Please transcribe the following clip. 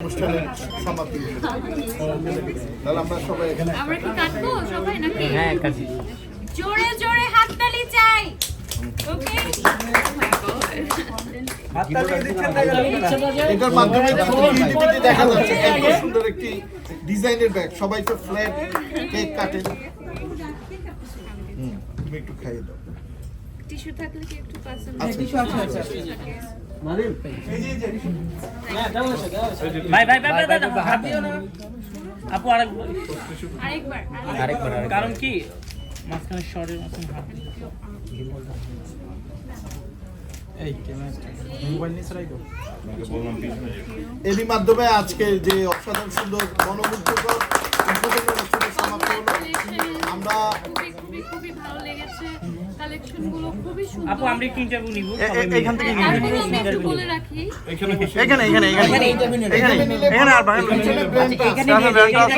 অনুষ্ঠানের সমাপ্তি তাহলে আমরা সবাই আমরা কি কাটবো সবাই নাকি? হ্যাঁ কাটি। জোরে জোরে হাততালি চাই। ওকে এটার মাধ্যমে ক্রিয়েটিভিটি দেখা যাচ্ছে। এত সুন্দর একটি ডিজাইনের ব্যাগ, সবাই তো ফ্ল্যাট কেক কাটে। তুমি একটু খাইয়ে দাও। টিস্যু থাকলে কি একটু পাসেন? আচ্ছা ভাই হাত দিও না আপু। আরেকবার কারণ কি মাঝখানে শর্টের মতন হাত এরই মাধ্যমে আজকে যে অসাধারণ সুন্দর মনোমুগ্ধকর অনুষ্ঠানের সমাপ্তি হলো। আমরা খুবই ভালো লেগেছে, কালেকশনগুলো খুবই সুন্দর। আপু আমরা একটু ইন্টারভিউ নিব এখান থেকে একটু বলে রাখি এখানে আর এখানে ব্র্যান্ডটা আছে।